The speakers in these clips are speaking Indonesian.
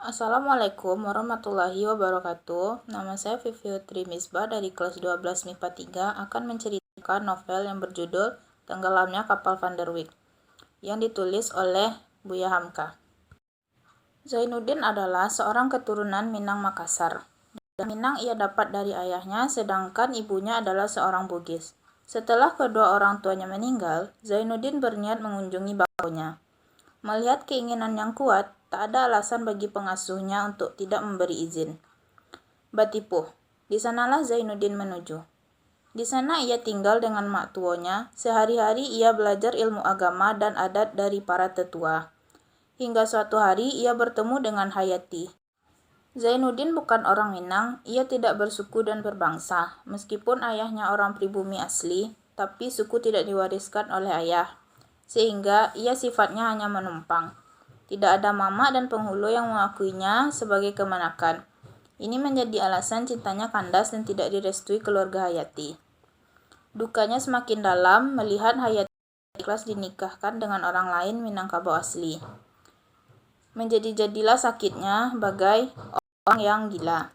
Assalamualaikum warahmatullahi wabarakatuh. Nama saya Fitri Misbah dari kelas 12 MIPA 3 akan menceritakan novel yang berjudul Tenggelamnya Kapal Van der Wijk yang ditulis oleh Buya Hamka. Zainuddin adalah seorang keturunan Minang Makassar. Dan Minang ia dapat dari ayahnya, sedangkan ibunya adalah seorang Bugis. Setelah kedua orang tuanya meninggal, Zainuddin berniat mengunjungi bapaknya. Melihat keinginan yang kuat, tak ada alasan bagi pengasuhnya untuk tidak memberi izin. Batipuh, di sanalah Zainuddin menuju. Di sana ia tinggal dengan mak tuonya, sehari-hari ia belajar ilmu agama dan adat dari para tetua. Hingga suatu hari ia bertemu dengan Hayati. Zainuddin bukan orang Minang, ia tidak bersuku dan berbangsa. Meskipun ayahnya orang pribumi asli, tapi suku tidak diwariskan oleh ayah, sehingga ia sifatnya hanya menumpang. Tidak ada mama dan penghulu yang mengakuinya sebagai kemenakan. Ini menjadi alasan cintanya kandas dan tidak direstui keluarga Hayati. Dukanya semakin dalam melihat Hayati ikhlas dinikahkan dengan orang lain Minangkabau asli. Menjadi-jadilah sakitnya bagai orang yang gila.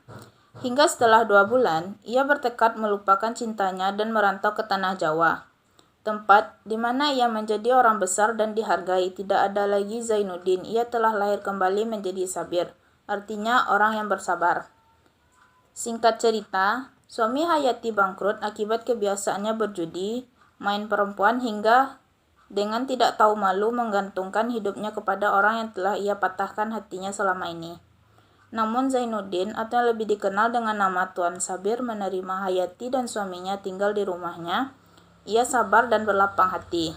Hingga setelah 2 bulan, ia bertekad melupakan cintanya dan merantau ke tanah Jawa. Tempat di mana ia menjadi orang besar dan dihargai. Tidak ada lagi Zainuddin, ia telah lahir kembali menjadi Sabir, artinya orang yang bersabar. Singkat cerita, suami Hayati bangkrut akibat kebiasaannya berjudi, main perempuan hingga dengan tidak tahu malu menggantungkan hidupnya kepada orang yang telah ia patahkan hatinya selama ini. Namun Zainuddin, atau yang lebih dikenal dengan nama Tuan Sabir, menerima Hayati dan suaminya tinggal di rumahnya. Ia sabar dan berlapang hati.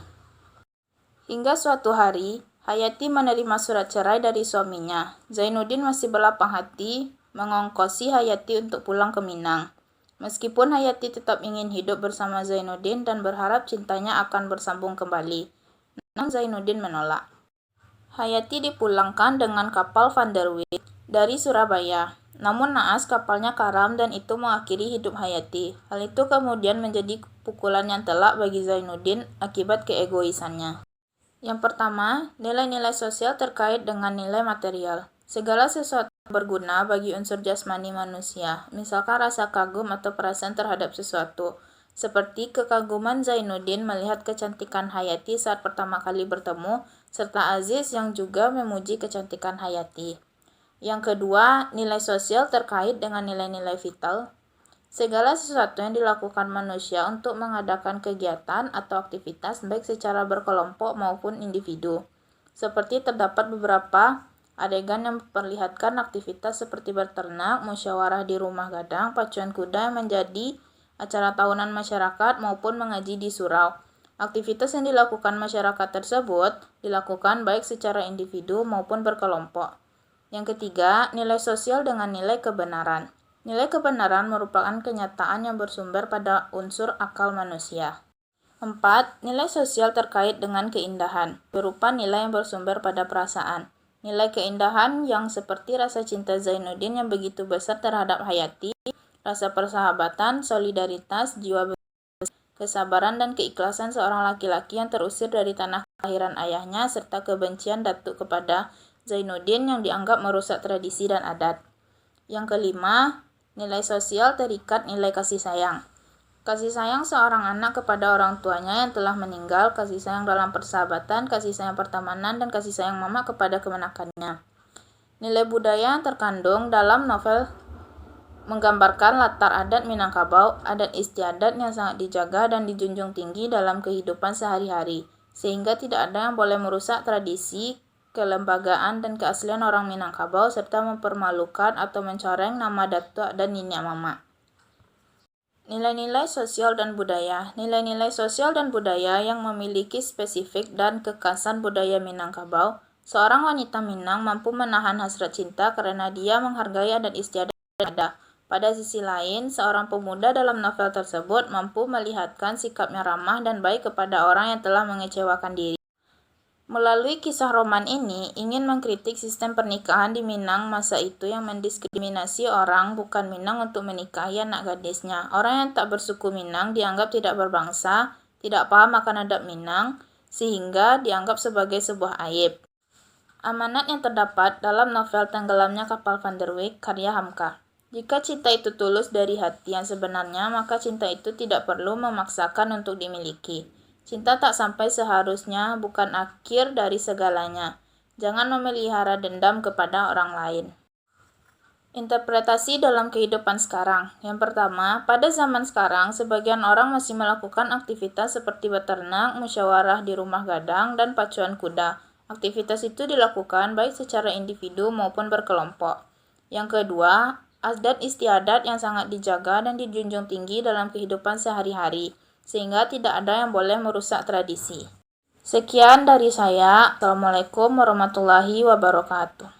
Hingga suatu hari, Hayati menerima surat cerai dari suaminya. Zainuddin masih berlapang hati mengongkosi Hayati untuk pulang ke Minang. Meskipun Hayati tetap ingin hidup bersama Zainuddin dan berharap cintanya akan bersambung kembali, namun Zainuddin menolak. Hayati dipulangkan dengan kapal Van der Wijk dari Surabaya. Namun naas kapalnya karam dan itu mengakhiri hidup Hayati. Hal itu kemudian menjadi pukulan yang telak bagi Zainuddin akibat keegoisannya. Yang pertama, nilai-nilai sosial terkait dengan nilai material. Segala sesuatu berguna bagi unsur jasmani manusia, misalkan rasa kagum atau perasaan terhadap sesuatu. Seperti kekaguman Zainuddin melihat kecantikan Hayati saat pertama kali bertemu, serta Aziz yang juga memuji kecantikan Hayati. Yang kedua, nilai sosial terkait dengan nilai-nilai vital. Segala sesuatu yang dilakukan manusia untuk mengadakan kegiatan atau aktivitas baik secara berkelompok maupun individu. Seperti terdapat beberapa adegan yang memperlihatkan aktivitas seperti berternak, musyawarah di rumah gadang, pacuan kuda yang menjadi acara tahunan masyarakat maupun mengaji di surau. Aktivitas yang dilakukan masyarakat tersebut dilakukan baik secara individu maupun berkelompok. Yang ketiga, nilai sosial dengan nilai kebenaran. Nilai kebenaran merupakan kenyataan yang bersumber pada unsur akal manusia. 4. Nilai sosial terkait dengan keindahan, berupa nilai yang bersumber pada perasaan. Nilai keindahan yang seperti rasa cinta Zainuddin yang begitu besar terhadap Hayati, rasa persahabatan, solidaritas, jiwa bersih, kesabaran dan keikhlasan seorang laki-laki yang terusir dari tanah kelahiran ayahnya, serta kebencian datuk kepada Zainuddin yang dianggap merusak tradisi dan adat. Yang kelima, nilai sosial terikat nilai kasih sayang. Kasih sayang seorang anak kepada orang tuanya yang telah meninggal, kasih sayang dalam persahabatan, kasih sayang pertemanan, dan kasih sayang mama kepada kemenakannya. Nilai budaya yang terkandung dalam novel menggambarkan latar adat Minangkabau, adat istiadat yang sangat dijaga dan dijunjung tinggi dalam kehidupan sehari-hari, sehingga tidak ada yang boleh merusak tradisi, kelembagaan dan keaslian orang Minangkabau serta mempermalukan atau mencoreng nama datuk dan nenek mama. Nilai-nilai sosial dan budaya. Nilai-nilai sosial dan budaya yang memiliki spesifik dan kekhasan budaya Minangkabau. Seorang wanita Minang mampu menahan hasrat cinta karena dia menghargai adat istiadat yang ada. Pada sisi lain, seorang pemuda dalam novel tersebut mampu melihatkan sikapnya ramah dan baik kepada orang yang telah mengecewakan diri. Melalui kisah roman ini, ingin mengkritik sistem pernikahan di Minang masa itu yang mendiskriminasi orang bukan Minang untuk menikahi anak gadisnya. Orang yang tak bersuku Minang dianggap tidak berbangsa, tidak paham akan adat Minang, sehingga dianggap sebagai sebuah aib. Amanat yang terdapat dalam novel Tenggelamnya Kapal Van der Weyck karya Hamka. Jika cinta itu tulus dari hati yang sebenarnya, maka cinta itu tidak perlu memaksakan untuk dimiliki. Cinta tak sampai seharusnya bukan akhir dari segalanya. Jangan memelihara dendam kepada orang lain. Interpretasi dalam kehidupan sekarang. Yang pertama, pada zaman sekarang, sebagian orang masih melakukan aktivitas seperti beternak, musyawarah di rumah gadang, dan pacuan kuda. Aktivitas itu dilakukan baik secara individu maupun berkelompok. Yang kedua, adat istiadat yang sangat dijaga dan dijunjung tinggi dalam kehidupan sehari-hari, sehingga tidak ada yang boleh merusak tradisi. Sekian dari saya. Assalamualaikum warahmatullahi wabarakatuh.